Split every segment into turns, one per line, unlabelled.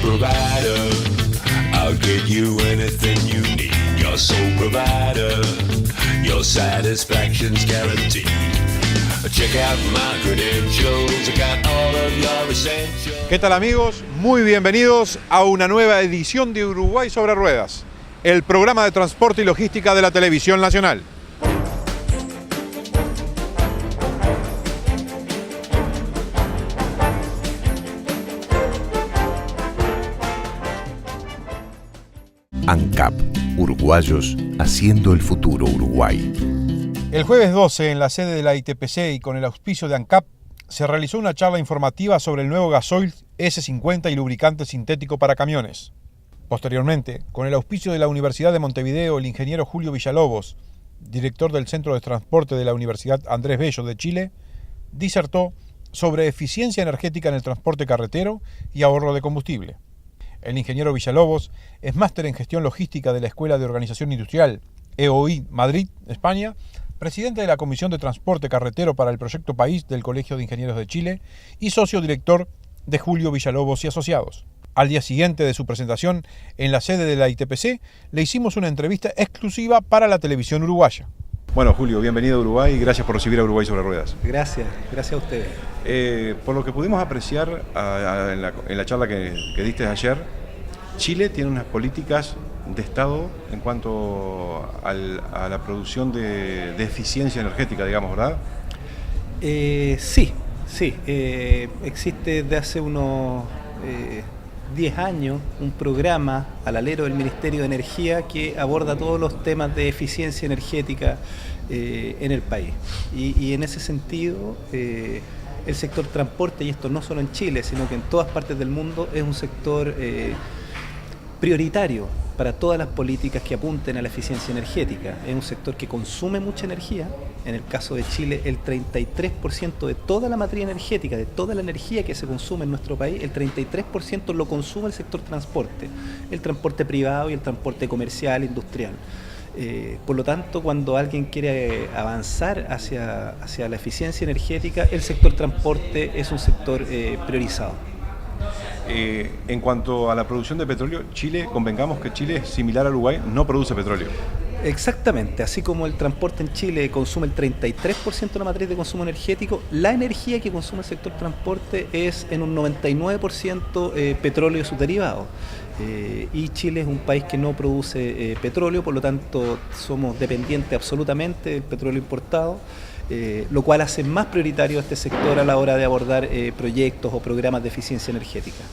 provider. I'll get you anything you need. Your sole provider. Your satisfaction's guaranteed. Check out my credentials. I got all of your essentials.
¿Qué tal, amigos? Muy bienvenidos a una nueva edición de Uruguay sobre Ruedas, el programa de transporte y logística de la Televisión Nacional.
ANCAP, uruguayos haciendo el futuro Uruguay.
El jueves 12, en la sede de la ITPC y con el auspicio de ANCAP, se realizó una charla informativa sobre el nuevo gasoil S50 y lubricante sintético para camiones. Posteriormente, con el auspicio de la Universidad de Montevideo, el ingeniero Julio Villalobos, director del Centro de Transporte de la Universidad Andrés Bello de Chile, disertó sobre eficiencia energética en el transporte carretero y ahorro de combustible. El ingeniero Villalobos es máster en gestión logística de la Escuela de Organización Industrial, EOI, Madrid, España, presidente de la Comisión de Transporte Carretero para el Proyecto País del Colegio de Ingenieros de Chile y socio director de Julio Villalobos y Asociados. Al día siguiente de su presentación en la sede de la ITPC, le hicimos una entrevista exclusiva para la televisión uruguaya. Bueno, Julio, bienvenido a Uruguay y gracias por recibir a Uruguay sobre Ruedas.
Gracias a ustedes.
Por lo que pudimos apreciar en la charla que diste ayer, Chile tiene unas políticas de Estado en cuanto a la producción de eficiencia energética, digamos, ¿verdad?
Sí. Existe desde hace unos 10 años un programa al alero del Ministerio de Energía que aborda todos los temas de eficiencia energética en el país. Y en ese sentido, el sector transporte, y esto no solo en Chile, sino que en todas partes del mundo, es un sector prioritario para todas las políticas que apunten a la eficiencia energética. Es un sector que consume mucha energía. En el caso de Chile, el 33% de toda la materia energética, de toda la energía que se consume en nuestro país, el 33% lo consume el sector transporte, el transporte privado y el transporte comercial, industrial. Por lo tanto, cuando alguien quiere avanzar hacia la eficiencia energética, el sector transporte es un sector priorizado.
En cuanto a la producción de petróleo, Chile, convengamos que Chile es similar a Uruguay, no produce petróleo.
Exactamente, así como el transporte en Chile consume el 33% de la matriz de consumo energético, la energía que consume el sector transporte es en un 99% petróleo y sus derivados. Y Chile es un país que no produce petróleo, por lo tanto somos dependientes absolutamente del petróleo importado. Lo cual hace más prioritario a este sector a la hora de abordar proyectos o programas de eficiencia energética.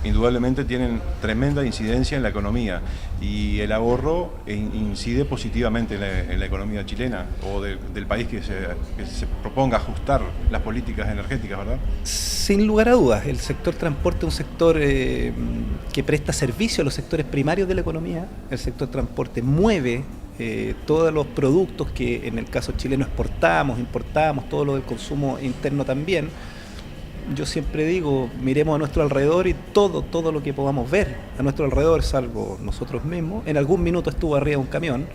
Indudablemente tienen tremenda incidencia en la economía y el ahorro incide positivamente en la economía chilena o del país que se proponga ajustar las políticas energéticas, ¿verdad?
Sin lugar a dudas, el sector transporte es un sector que presta servicio a los sectores primarios de la economía. El sector transporte mueve todos los productos que en el caso chileno exportamos, importamos, todo lo del consumo interno también. Yo siempre digo, miremos a nuestro alrededor y todo lo que podamos ver a nuestro alrededor, salvo nosotros mismos, en algún minuto estuvo arriba de un camión.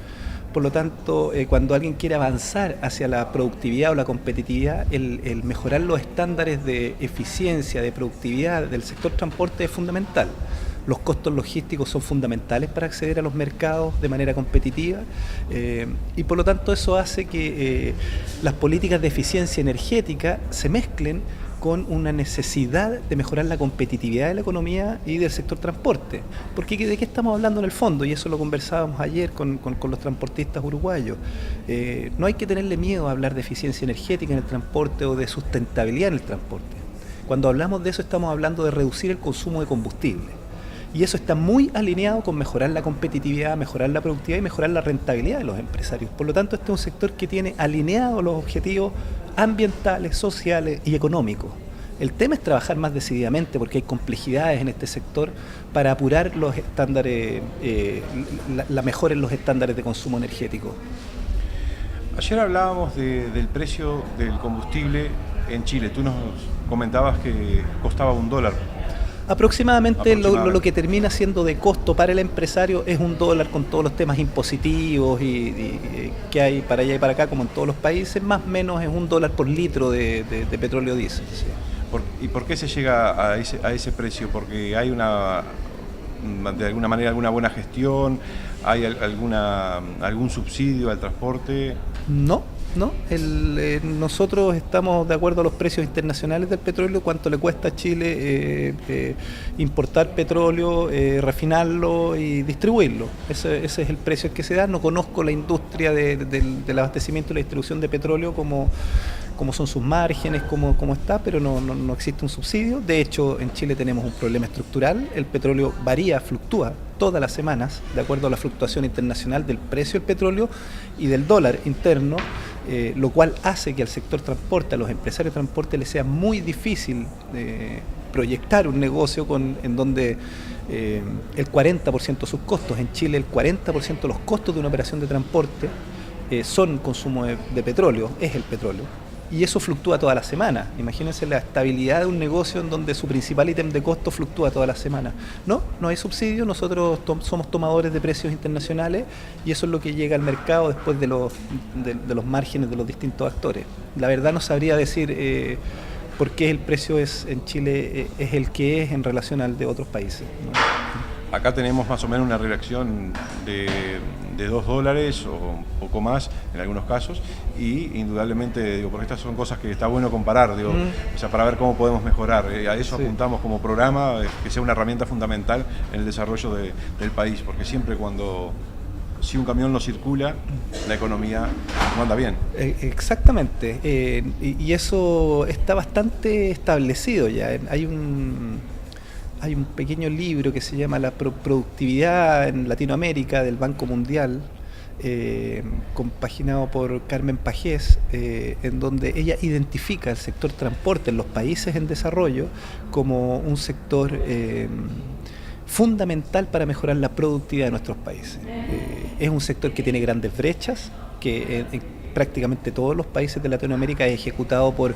Por lo tanto, cuando alguien quiere avanzar hacia la productividad o la competitividad, el mejorar los estándares de eficiencia, de productividad del sector transporte es fundamental. Los costos logísticos son fundamentales para acceder a los mercados de manera competitiva y por lo tanto eso hace que las políticas de eficiencia energética se mezclen con una necesidad de mejorar la competitividad de la economía y del sector transporte. Porque ¿de qué estamos hablando en el fondo? Y eso lo conversábamos ayer con los transportistas uruguayos. No hay que tenerle miedo a hablar de eficiencia energética en el transporte o de sustentabilidad en el transporte. Cuando hablamos de eso estamos hablando de reducir el consumo de combustible. Y eso está muy alineado con mejorar la competitividad, mejorar la productividad y mejorar la rentabilidad de los empresarios. Por lo tanto, este es un sector que tiene alineados los objetivos ambientales, sociales y económicos. El tema es trabajar más decididamente porque hay complejidades en este sector para apurar los estándares, la mejora en los estándares de consumo energético.
Ayer hablábamos del precio del combustible en Chile. Tú nos comentabas que costaba $1.
Aproximadamente lo que termina siendo de costo para el empresario es $1 con todos los temas impositivos y que hay para allá y para acá como en todos los países, más o menos es $1 por litro de petróleo diésel. Sí.
¿Y por qué se llega a ese precio? ¿Porque hay de alguna manera alguna buena gestión? ¿Hay algún subsidio al transporte?
No. Nosotros estamos de acuerdo a los precios internacionales del petróleo, cuánto le cuesta a Chile importar petróleo, refinarlo y distribuirlo. Ese es el precio que se da. No conozco la industria del abastecimiento y la distribución de petróleo, como son sus márgenes, cómo está, pero no existe un subsidio. De hecho, en Chile tenemos un problema estructural. El petróleo fluctúa todas las semanas, de acuerdo a la fluctuación internacional del precio del petróleo y del dólar interno, lo cual hace que al sector transporte, a los empresarios de transporte, les sea muy difícil proyectar un negocio en donde el 40% de sus costos, en Chile el 40% de los costos de una operación de transporte son consumo de petróleo, es el petróleo. Y eso fluctúa toda la semana. Imagínense la estabilidad de un negocio en donde su principal ítem de costo fluctúa toda la semana. No hay subsidio, nosotros somos tomadores de precios internacionales y eso es lo que llega al mercado después de los márgenes de los distintos actores. La verdad no sabría decir por qué el precio en Chile es el que es en relación al de otros países, ¿no?
Acá tenemos más o menos una relación de $2 o un poco más en algunos casos, y indudablemente, porque estas son cosas que está bueno comparar, o sea, para ver cómo podemos mejorar. A eso apuntamos como programa, que sea una herramienta fundamental en el desarrollo del país, porque siempre si un camión no circula, la economía no anda bien.
Exactamente, y eso está bastante establecido ya. Hay un pequeño libro que se llama La Productividad en Latinoamérica del Banco Mundial, compaginado por Carmen Pagés, en donde ella identifica el sector transporte en los países en desarrollo como un sector fundamental para mejorar la productividad de nuestros países. Es un sector que tiene grandes brechas, que en prácticamente todos los países de Latinoamérica es ejecutado por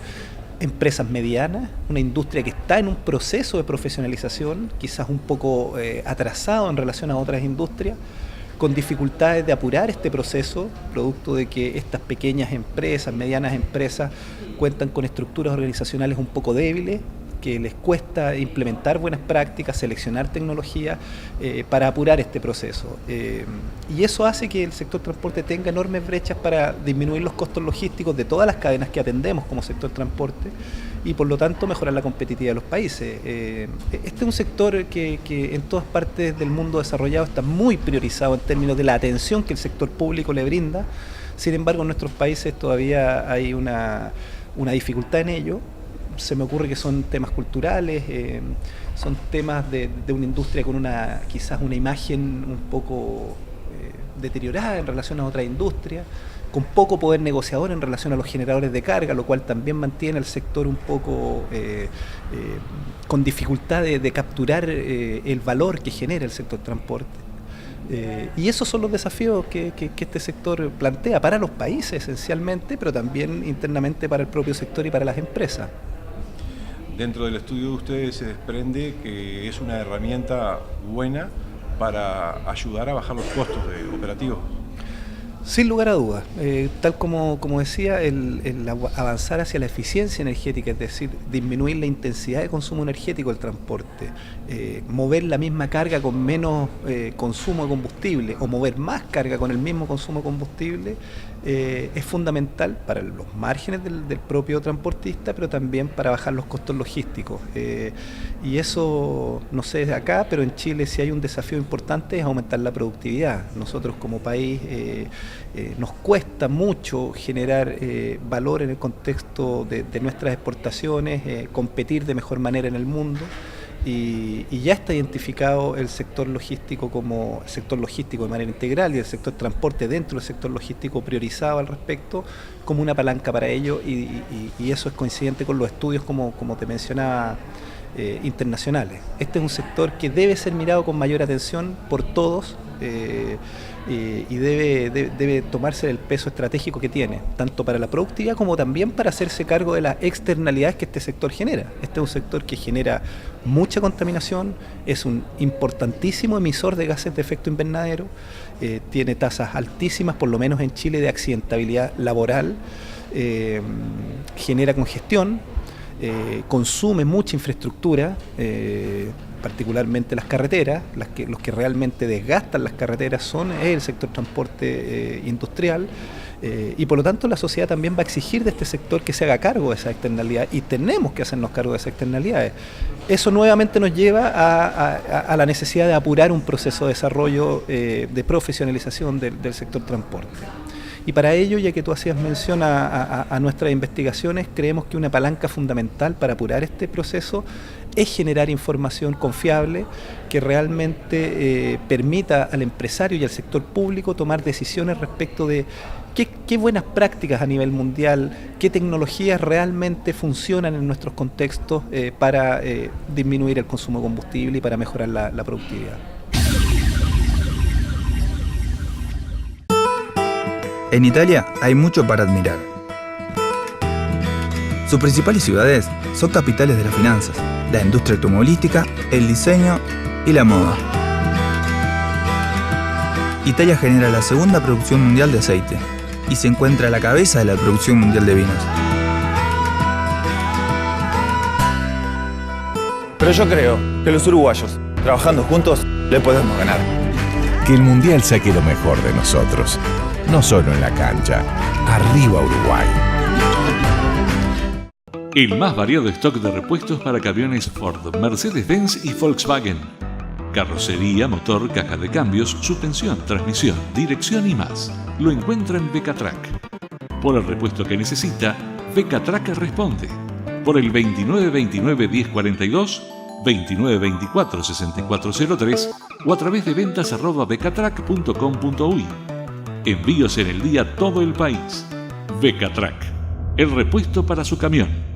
empresas medianas, una industria que está en un proceso de profesionalización, quizás un poco atrasado en relación a otras industrias, con dificultades de apurar este proceso, producto de que estas pequeñas empresas, medianas empresas, cuentan con estructuras organizacionales un poco débiles, que les cuesta implementar buenas prácticas, seleccionar tecnología para apurar este proceso. Y eso hace que el sector transporte tenga enormes brechas para disminuir los costos logísticos de todas las cadenas que atendemos como sector transporte y por lo tanto mejorar la competitividad de los países. Este es un sector que en todas partes del mundo desarrollado está muy priorizado en términos de la atención que el sector público le brinda. Sin embargo, en nuestros países todavía hay una dificultad en ello. Se me ocurre que son temas culturales, son temas de una industria con quizás una imagen un poco deteriorada en relación a otras industrias, con poco poder negociador en relación a los generadores de carga, lo cual también mantiene al sector un poco con dificultad de capturar el valor que genera el sector transporte. Y esos son los desafíos que este sector plantea para los países esencialmente, pero también internamente para el propio sector y para las empresas.
Dentro del estudio de ustedes se desprende que es una herramienta buena para ayudar a bajar los costos operativos.
Sin lugar a dudas, tal como decía, el avanzar hacia la eficiencia energética, es decir, disminuir la intensidad de consumo energético del transporte, mover la misma carga con menos consumo de combustible o mover más carga con el mismo consumo de combustible, es fundamental para los márgenes del propio transportista, pero también para bajar los costos logísticos. Y eso, no sé acá, pero en Chile si hay un desafío importante es aumentar la productividad. Nosotros como país nos cuesta mucho generar valor en el contexto de nuestras exportaciones, competir de mejor manera en el mundo. Y ya está identificado el sector logístico como el sector logístico de manera integral y el sector transporte dentro del sector logístico priorizado al respecto como una palanca para ello y eso es coincidente con los estudios como te mencionaba internacionales. Este es un sector que debe ser mirado con mayor atención por todos y debe tomarse el peso estratégico que tiene, tanto para la productividad como también para hacerse cargo de las externalidades que este sector genera. Este es un sector que genera mucha contaminación, es un importantísimo emisor de gases de efecto invernadero, tiene tasas altísimas, por lo menos en Chile, de accidentabilidad laboral, genera congestión. consume mucha infraestructura, particularmente las carreteras. Los que realmente desgastan las carreteras es el sector transporte industrial, y por lo tanto la sociedad también va a exigir de este sector que se haga cargo de esa externalidad, y tenemos que hacernos cargo de esas externalidades. Eso nuevamente nos lleva a la necesidad de apurar un proceso de desarrollo, de profesionalización del sector transporte. Y para ello, ya que tú hacías mención a nuestras investigaciones, creemos que una palanca fundamental para apurar este proceso es generar información confiable que realmente permita al empresario y al sector público tomar decisiones respecto de qué buenas prácticas a nivel mundial, qué tecnologías realmente funcionan en nuestros contextos para disminuir el consumo de combustible y para mejorar la productividad.
En Italia hay mucho para admirar. Sus principales ciudades son capitales de las finanzas, la industria automovilística, el diseño y la moda. Italia genera la segunda producción mundial de aceite y se encuentra a la cabeza de la producción mundial de vinos. Pero yo creo que los uruguayos, trabajando juntos, le podemos ganar.
Que el Mundial saque lo mejor de nosotros, no solo en la cancha. Arriba Uruguay.
El más variado stock de repuestos para camiones Ford, Mercedes-Benz y Volkswagen. Carrocería, motor, caja de cambios, suspensión, transmisión, dirección y más. Lo encuentra en Becatrac. Por el repuesto que necesita, Becatrac responde. Por el 2929-1042, 2924-6403 o a través de ventas@becatrac.com.uy. Envíos en el día a todo el país. Becatrac, el repuesto para su camión.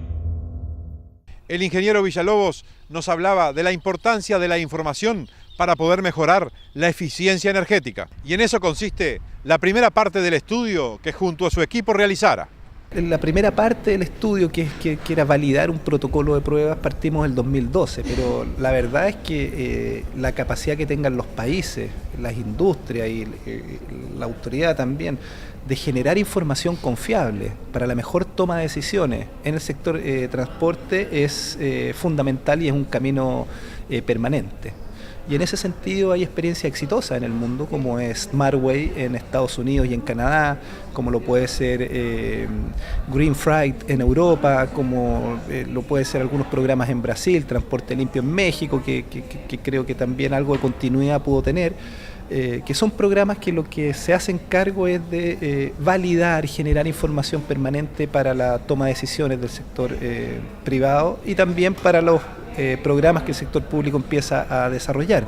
El ingeniero Villalobos nos hablaba de la importancia de la información para poder mejorar la eficiencia energética. Y en eso consiste la primera parte del estudio que junto a su equipo realizara.
La primera parte del estudio, que era validar un protocolo de pruebas, partimos del 2012, pero la verdad es que la capacidad que tengan los países, las industrias y la autoridad también, de generar información confiable para la mejor toma de decisiones en el sector transporte es fundamental y es un camino permanente. Y en ese sentido hay experiencia exitosa en el mundo, como es Smartway en Estados Unidos y en Canadá, como lo puede ser Green Freight en Europa, como lo puede ser algunos programas en Brasil, Transporte Limpio en México, que creo que también algo de continuidad pudo tener, que son programas que lo que se hacen cargo es de validar y generar información permanente para la toma de decisiones del sector privado y también para los programas que el sector público empieza a desarrollar.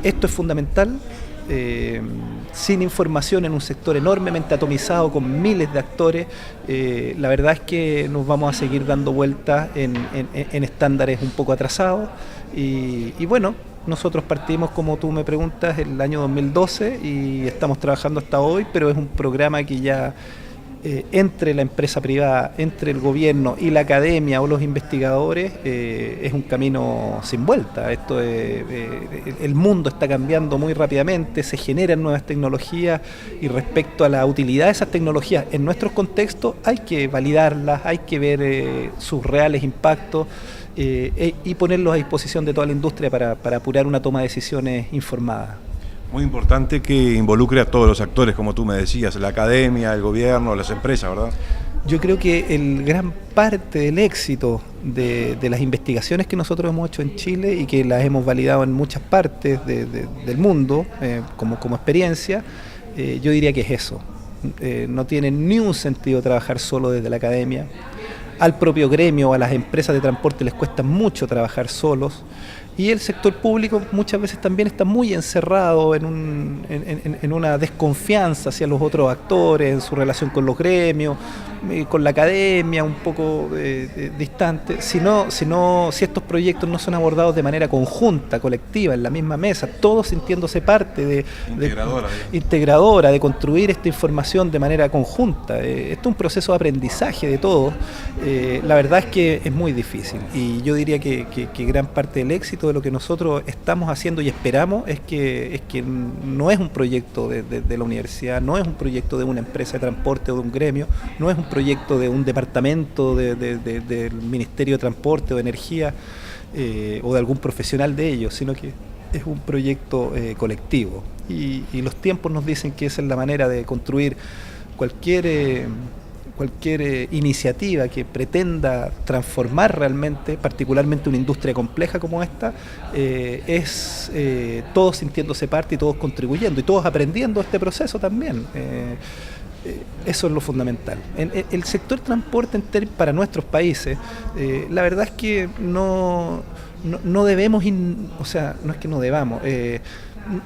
Esto es fundamental. Sin información en un sector enormemente atomizado con miles de actores, la verdad es que nos vamos a seguir dando vueltas en estándares un poco atrasados y bueno, nosotros partimos, como tú me preguntas, el año 2012 y estamos trabajando hasta hoy, pero es un programa que ya entre la empresa privada, entre el gobierno y la academia o los investigadores, es un camino sin vuelta. El mundo está cambiando muy rápidamente, se generan nuevas tecnologías y respecto a la utilidad de esas tecnologías en nuestros contextos hay que validarlas, hay que ver sus reales impactos y ponerlos a disposición de toda la industria para apurar una toma de decisiones informada.
Muy importante que involucre a todos los actores, como tú me decías, la academia, el gobierno, las empresas, ¿verdad?
Yo creo que el gran parte del éxito de las investigaciones que nosotros hemos hecho en Chile y que las hemos validado en muchas partes del mundo como experiencia, yo diría que es eso. No tiene ni un sentido trabajar solo desde la academia. Al propio gremio, a las empresas de transporte les cuesta mucho trabajar solos. Y el sector público muchas veces también está muy encerrado en una desconfianza hacia los otros actores, en su relación con los gremios, con la academia, un poco distante. Si estos proyectos no son abordados de manera conjunta, colectiva, en la misma mesa, todos sintiéndose parte integradora, de construir esta información de manera conjunta. Esto es un proceso de aprendizaje de todos. La verdad es que es muy difícil y yo diría que gran parte del éxito propósito de lo que nosotros estamos haciendo y esperamos es que no es un proyecto de la universidad, no es un proyecto de una empresa de transporte o de un gremio, no es un proyecto de un departamento del Ministerio de Transporte o de Energía o de algún profesional de ellos, sino que es un proyecto colectivo. Y los tiempos nos dicen que esa es la manera de construir cualquier iniciativa que pretenda transformar realmente, particularmente una industria compleja como esta, es todos sintiéndose parte y todos contribuyendo y todos aprendiendo este proceso también. Eso es lo fundamental. El sector transporte para nuestros países, la verdad es que no debemos, o sea, no es que no debamos,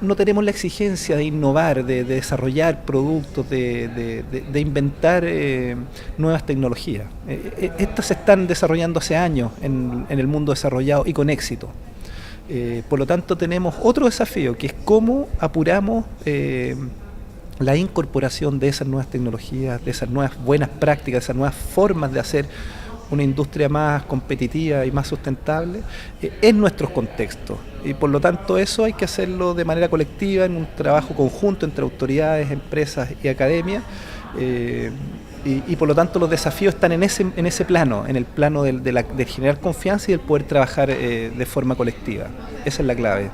no tenemos la exigencia de innovar, de desarrollar productos, de inventar nuevas tecnologías. Estas se están desarrollando hace años en el mundo desarrollado y con éxito. Por lo tanto, tenemos otro desafío, que es cómo apuramos la incorporación de esas nuevas tecnologías, de esas nuevas buenas prácticas, de esas nuevas formas de hacer una industria más competitiva y más sustentable en nuestros contextos. Y por lo tanto eso hay que hacerlo de manera colectiva, en un trabajo conjunto entre autoridades, empresas y academia. Y por lo tanto los desafíos están en ese plano, en el plano de generar confianza y el poder trabajar de forma colectiva. Esa es la clave.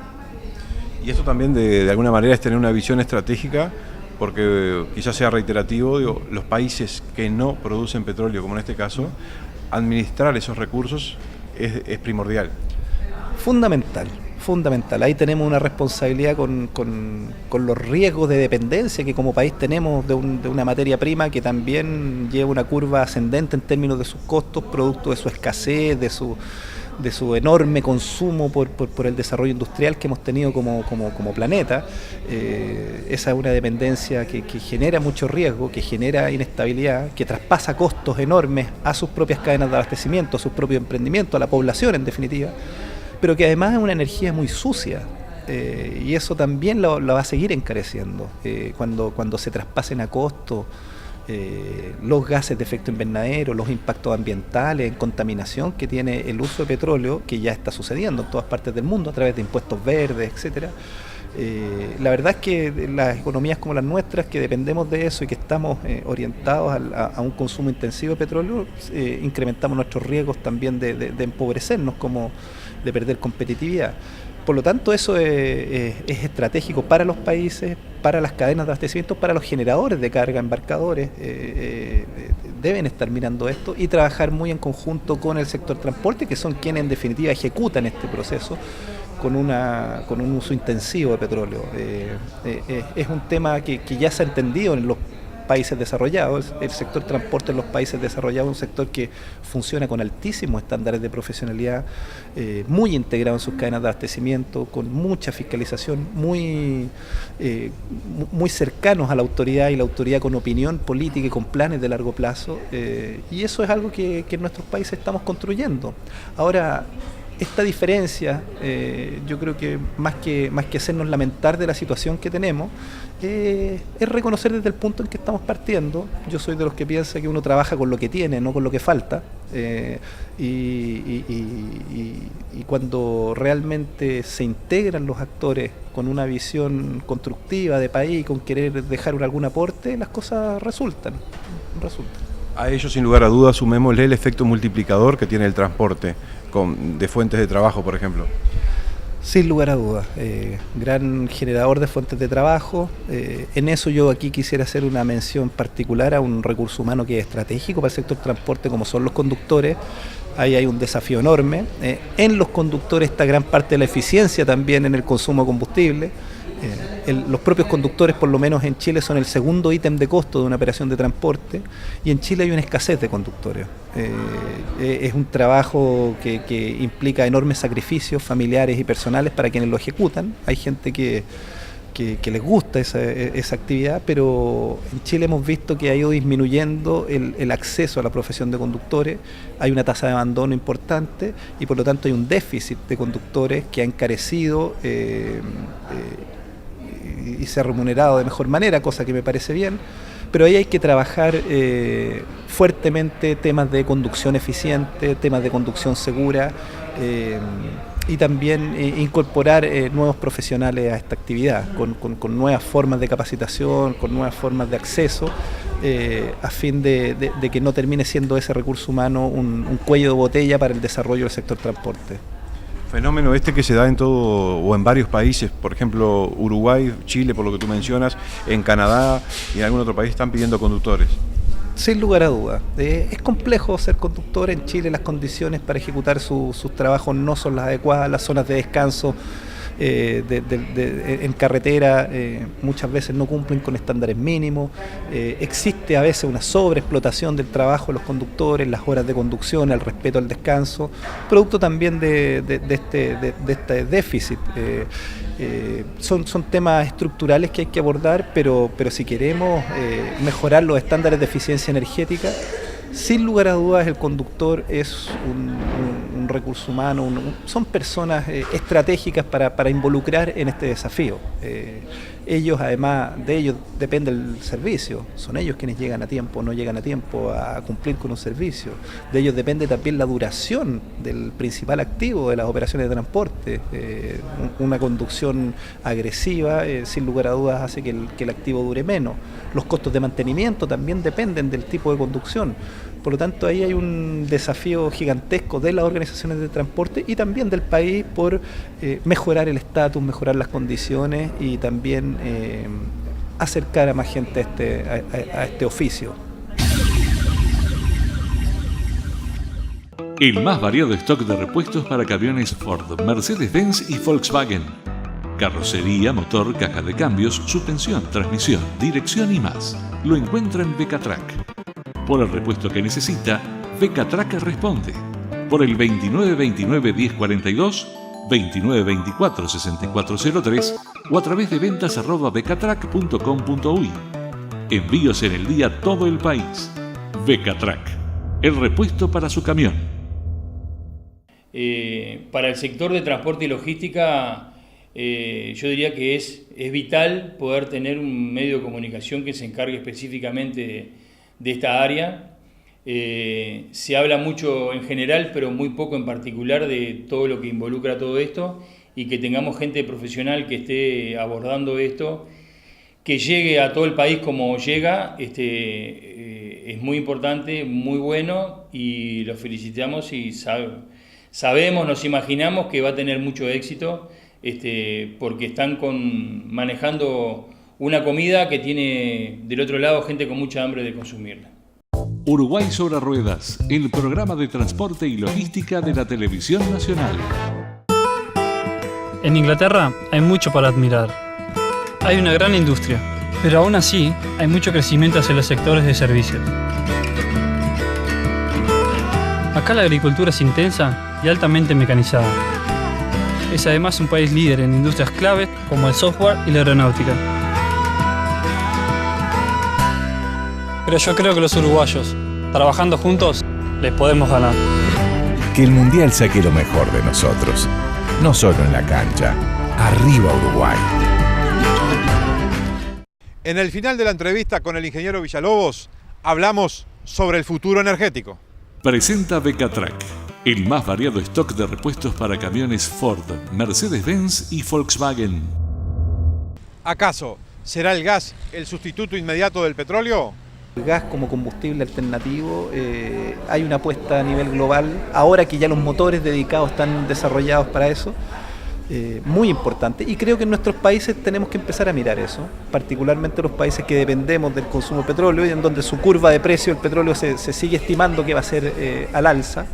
Y esto también de alguna manera es tener una visión estratégica, porque quizás sea reiterativo, los países que no producen petróleo, como en este caso, administrar esos recursos es primordial.
Fundamental. Ahí tenemos una responsabilidad con los riesgos de dependencia que como país tenemos de una materia prima que también lleva una curva ascendente en términos de sus costos, producto de su escasez, de su enorme consumo por el desarrollo industrial que hemos tenido como planeta. Esa es una dependencia que genera mucho riesgo, que genera inestabilidad, que traspasa costos enormes a sus propias cadenas de abastecimiento, a sus propios emprendimientos, a la población en definitiva, pero que además es una energía muy sucia. Y eso también lo va a seguir encareciendo cuando se traspasen a costo los gases de efecto invernadero, los impactos ambientales en contaminación que tiene el uso de petróleo, que ya está sucediendo en todas partes del mundo a través de impuestos verdes, etcétera. La verdad es que las economías como las nuestras, que dependemos de eso y que estamos orientados a un consumo intensivo de petróleo, incrementamos nuestros riesgos también de empobrecernos, como de perder competitividad. Por lo tanto, eso es estratégico para los países, para las cadenas de abastecimiento, para los generadores de carga, embarcadores. Deben estar mirando esto y trabajar muy en conjunto con el sector transporte, que son quienes en definitiva ejecutan este proceso con un uso intensivo de petróleo. Es un tema que ya se ha entendido en los países desarrollados. El sector transporte en los países desarrollados es un sector que funciona con altísimos estándares de profesionalidad, muy integrado en sus cadenas de abastecimiento, con mucha fiscalización, muy cercanos a la autoridad, y la autoridad con opinión política y con planes de largo plazo, y eso es algo que en nuestros países estamos construyendo. Ahora, esta diferencia, yo creo que más que hacernos lamentar de la situación que tenemos, es reconocer desde el punto en que estamos partiendo. Yo soy de los que piensa que uno trabaja con lo que tiene, no con lo que falta, y cuando realmente se integran los actores con una visión constructiva de país, con querer dejar algún aporte, las cosas resultan.
A ello, sin lugar a dudas, sumémosle el efecto multiplicador que tiene el transporte de fuentes de trabajo, por ejemplo.
Sin lugar a dudas, gran generador de fuentes de trabajo. En eso yo aquí quisiera hacer una mención particular a un recurso humano que es estratégico para el sector transporte, como son los conductores. Ahí hay un desafío enorme. En los conductores está gran parte de la eficiencia también en el consumo de combustible. Los propios conductores, por lo menos en Chile, son el segundo ítem de costo de una operación de transporte, y en Chile hay una escasez de conductores. Es un trabajo que implica enormes sacrificios familiares y personales para quienes lo ejecutan. Hay gente que les gusta esa actividad, pero en Chile hemos visto que ha ido disminuyendo el acceso a la profesión de conductores. Hay una tasa de abandono importante y por lo tanto hay un déficit de conductores que ha encarecido y se ha remunerado de mejor manera, cosa que me parece bien, pero ahí hay que trabajar fuertemente temas de conducción eficiente, temas de conducción segura, y también incorporar nuevos profesionales a esta actividad, con nuevas formas de capacitación, con nuevas formas de acceso, a fin de que no termine siendo ese recurso humano un cuello de botella para el desarrollo del sector transporte.
Fenómeno este que se da en todo o en varios países, por ejemplo Uruguay, Chile, por lo que tú mencionas, en Canadá y en algún otro país están pidiendo conductores.
Sin lugar a dudas. Es complejo ser conductor. En Chile las condiciones para ejecutar sus trabajos no son las adecuadas, las zonas de descanso en carretera muchas veces no cumplen con estándares mínimos, existe a veces una sobreexplotación del trabajo de los conductores, las horas de conducción, el respeto al descanso, producto también de este déficit. Son temas estructurales que hay que abordar, pero si queremos mejorar los estándares de eficiencia energética, sin lugar a dudas el conductor es un recurso humano, son personas estratégicas para involucrar en este desafío. Ellos, además de ellos, depende el servicio, son ellos quienes llegan a tiempo o no llegan a tiempo a cumplir con un servicio. De ellos depende también la duración del principal activo de las operaciones de transporte. Una conducción agresiva, sin lugar a dudas, hace que el activo dure menos. Los costos de mantenimiento también dependen del tipo de conducción. Por lo tanto, ahí hay un desafío gigantesco de las organizaciones de transporte y también del país por mejorar el estatus, mejorar las condiciones y también acercar a más gente a este oficio.
El más variado stock de repuestos para camiones Ford, Mercedes-Benz y Volkswagen. Carrocería, motor, caja de cambios, suspensión, transmisión, dirección y más. Lo encuentra en Becatrac. Por el repuesto que necesita, Becatrac responde. Por el 2929-1042, 2924-6403 o a través de ventas@becatrac.com.uy. Envíos en el día todo el país. Becatrac, el repuesto para su camión.
Para el sector de transporte y logística, yo diría que es vital poder tener un medio de comunicación que se encargue específicamente de esta área. Se habla mucho en general, pero muy poco en particular de todo lo que involucra todo esto, y que tengamos gente profesional que esté abordando esto, que llegue a todo el país como llega, es muy importante, muy bueno, y los felicitamos y sabemos, nos imaginamos que va a tener mucho éxito, porque están manejando una comida que tiene del otro lado gente con mucha hambre de consumirla.
Uruguay sobre Ruedas, el programa de transporte y logística de la Televisión Nacional.
En Inglaterra hay mucho para admirar. Hay una gran industria, pero aún así hay mucho crecimiento hacia los sectores de servicios. Acá la agricultura es intensa y altamente mecanizada. Es además un país líder en industrias claves como el software y la aeronáutica. Pero yo creo que los uruguayos, trabajando juntos, les podemos ganar.
Que el Mundial saque lo mejor de nosotros, no solo en la cancha. ¡Arriba Uruguay!
En el final de la entrevista con el ingeniero Villalobos, hablamos sobre el futuro energético.
Presenta Becatrac, el más variado stock de repuestos para camiones Ford, Mercedes-Benz y Volkswagen.
¿Acaso será el gas el sustituto inmediato del petróleo?
El gas como combustible alternativo, hay una apuesta a nivel global, ahora que ya los motores dedicados están desarrollados para eso, muy importante, y creo que en nuestros países tenemos que empezar a mirar eso, particularmente los países que dependemos del consumo de petróleo y en donde su curva de precio del petróleo se sigue estimando que va a ser al alza,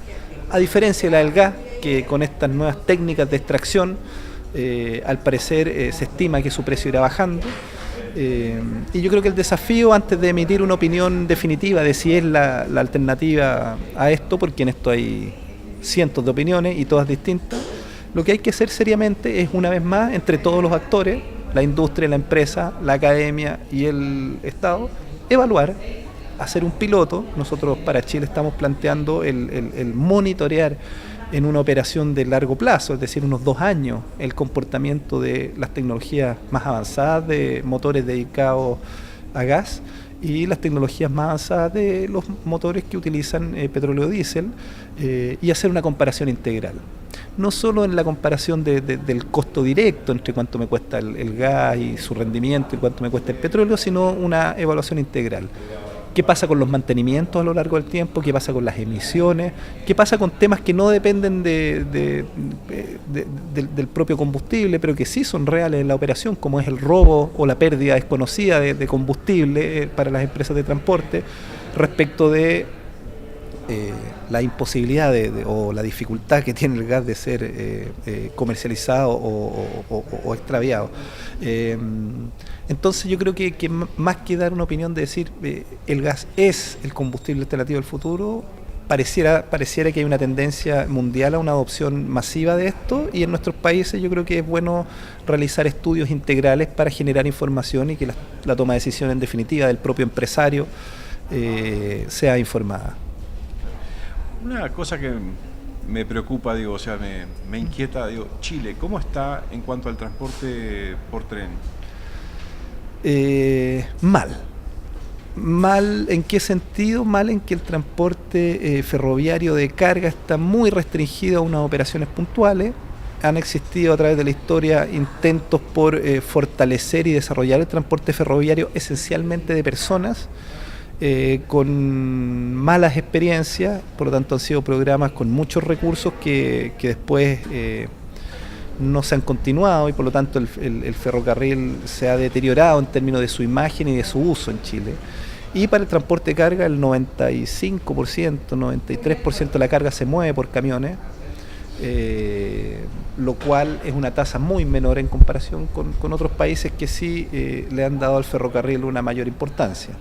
a diferencia de la del gas, que con estas nuevas técnicas de extracción, al parecer se estima que su precio irá bajando. Y yo creo que el desafío, antes de emitir una opinión definitiva de si es la alternativa a esto, porque en esto hay cientos de opiniones y todas distintas, lo que hay que hacer seriamente es, una vez más, entre todos los actores, la industria, la empresa, la academia y el Estado, evaluar, hacer un piloto. Nosotros para Chile estamos planteando el monitorear en una operación de largo plazo, es decir, unos 2 años, el comportamiento de las tecnologías más avanzadas de motores dedicados a gas y las tecnologías más avanzadas de los motores que utilizan petróleo diésel, y hacer una comparación integral. no solo en la comparación del costo directo entre cuánto me cuesta el gas y su rendimiento y cuánto me cuesta el petróleo, sino una evaluación integral. ¿Qué pasa con los mantenimientos a lo largo del tiempo? ¿Qué pasa con las emisiones? ¿Qué pasa con temas que no dependen del propio combustible, pero que sí son reales en la operación, como es el robo o la pérdida desconocida de combustible para las empresas de transporte, respecto de la imposibilidad o la dificultad que tiene el gas de ser comercializado o extraviado? Entonces yo creo que más que dar una opinión de decir el gas es el combustible alternativo del futuro, pareciera que hay una tendencia mundial a una adopción masiva de esto, y en nuestros países yo creo que es bueno realizar estudios integrales para generar información y que la toma de decisión en definitiva del propio empresario sea informada.
Una cosa que me preocupa, o sea, me inquieta, Chile, ¿cómo está en cuanto al transporte por tren?
Mal, ¿en qué sentido? Mal en que el transporte ferroviario de carga está muy restringido a unas operaciones puntuales. Han existido a través de la historia intentos por fortalecer y desarrollar el transporte ferroviario esencialmente de personas, con malas experiencias. Por lo tanto han sido programas con muchos recursos que después no se han continuado, y por lo tanto el ferrocarril se ha deteriorado en términos de su imagen y de su uso en Chile. Y para el transporte de carga el 95%, 93% de la carga se mueve por camiones, lo cual es una tasa muy menor en comparación con otros países que sí le han dado al ferrocarril una mayor importancia.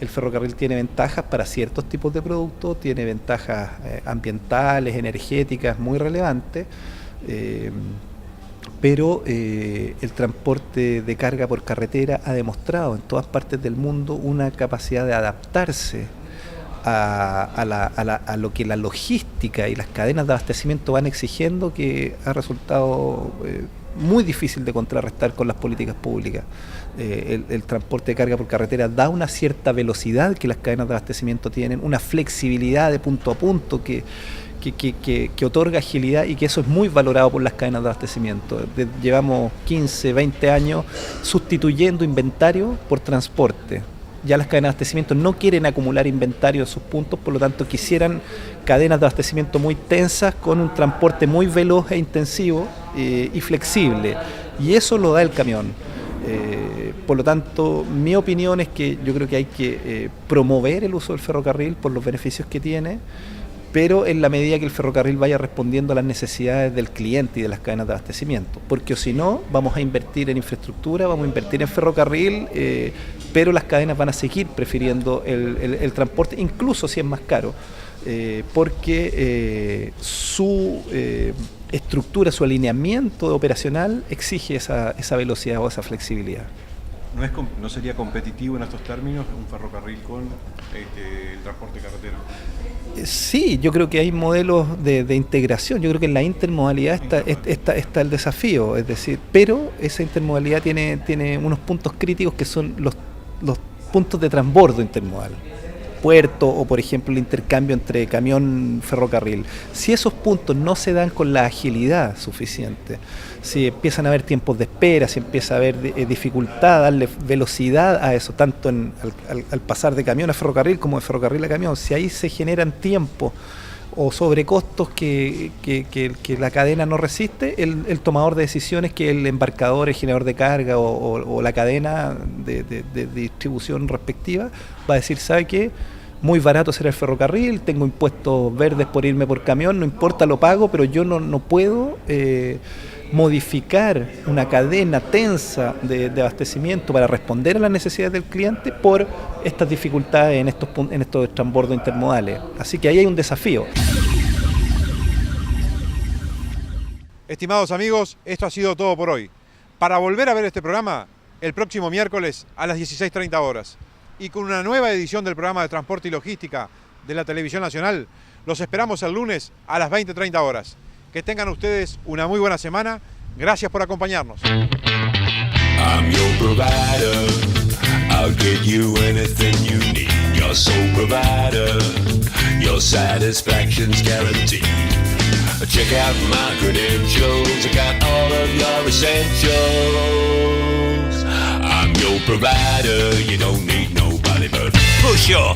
El ferrocarril tiene ventajas para ciertos tipos de productos, tiene ventajas ambientales, energéticas muy relevantes, pero el transporte de carga por carretera ha demostrado en todas partes del mundo una capacidad de adaptarse a lo que la logística y las cadenas de abastecimiento van exigiendo, que ha resultado muy difícil de contrarrestar con las políticas públicas. El transporte de carga por carretera da una cierta velocidad que las cadenas de abastecimiento tienen, una flexibilidad de punto a punto que otorga agilidad, y que eso es muy valorado por las cadenas de abastecimiento. Llevamos 15, 20 años sustituyendo inventario por transporte. Ya las cadenas de abastecimiento no quieren acumular inventario en sus puntos, por lo tanto quisieran cadenas de abastecimiento muy tensas con un transporte muy veloz e intensivo y flexible, y eso lo da el camión. Por lo tanto, mi opinión es que yo creo que hay que promover el uso del ferrocarril por los beneficios que tiene, pero en la medida que el ferrocarril vaya respondiendo a las necesidades del cliente y de las cadenas de abastecimiento, porque si no, vamos a invertir en infraestructura, vamos a invertir en ferrocarril, pero las cadenas van a seguir prefiriendo el transporte, incluso si es más caro, porque su estructura, su alineamiento operacional exige esa velocidad o esa flexibilidad.
¿No sería competitivo en estos términos un ferrocarril con el transporte carretero?
Sí, yo creo que hay modelos de integración. Yo creo que en la intermodalidad está el desafío, es decir, pero esa intermodalidad tiene unos puntos críticos que son los puntos de transbordo intermodal, puerto, o por ejemplo el intercambio entre camión ferrocarril. Si esos puntos no se dan con la agilidad suficiente, si empiezan a haber tiempos de espera, si empieza a haber dificultad, darle velocidad a eso, tanto al pasar de camión a ferrocarril como de ferrocarril a camión, si ahí se generan tiempos o sobrecostos que la cadena no resiste, el tomador de decisiones, que el embarcador, el generador de carga o la cadena de distribución respectiva, va a decir, ¿sabe qué? Muy barato será el ferrocarril, tengo impuestos verdes por irme por camión, no importa, lo pago, pero yo no puedo modificar una cadena tensa de abastecimiento para responder a las necesidades del cliente por estas dificultades en estos transbordos intermodales. Así que ahí hay un desafío.
Estimados amigos, esto ha sido todo por hoy. Para volver a ver este programa, el próximo miércoles a las 16:30 horas. Y con una nueva edición del programa de Transporte y Logística de la Televisión Nacional, los esperamos el lunes a las 20:30 horas. Que tengan ustedes una muy buena semana. Gracias por acompañarnos.
I'm your provider. I'll get you anything you need. Your sole provider. Your satisfaction's guaranteed. Check out my credentials, I got all of your essentials. I'm your provider, you don't need nobody but push your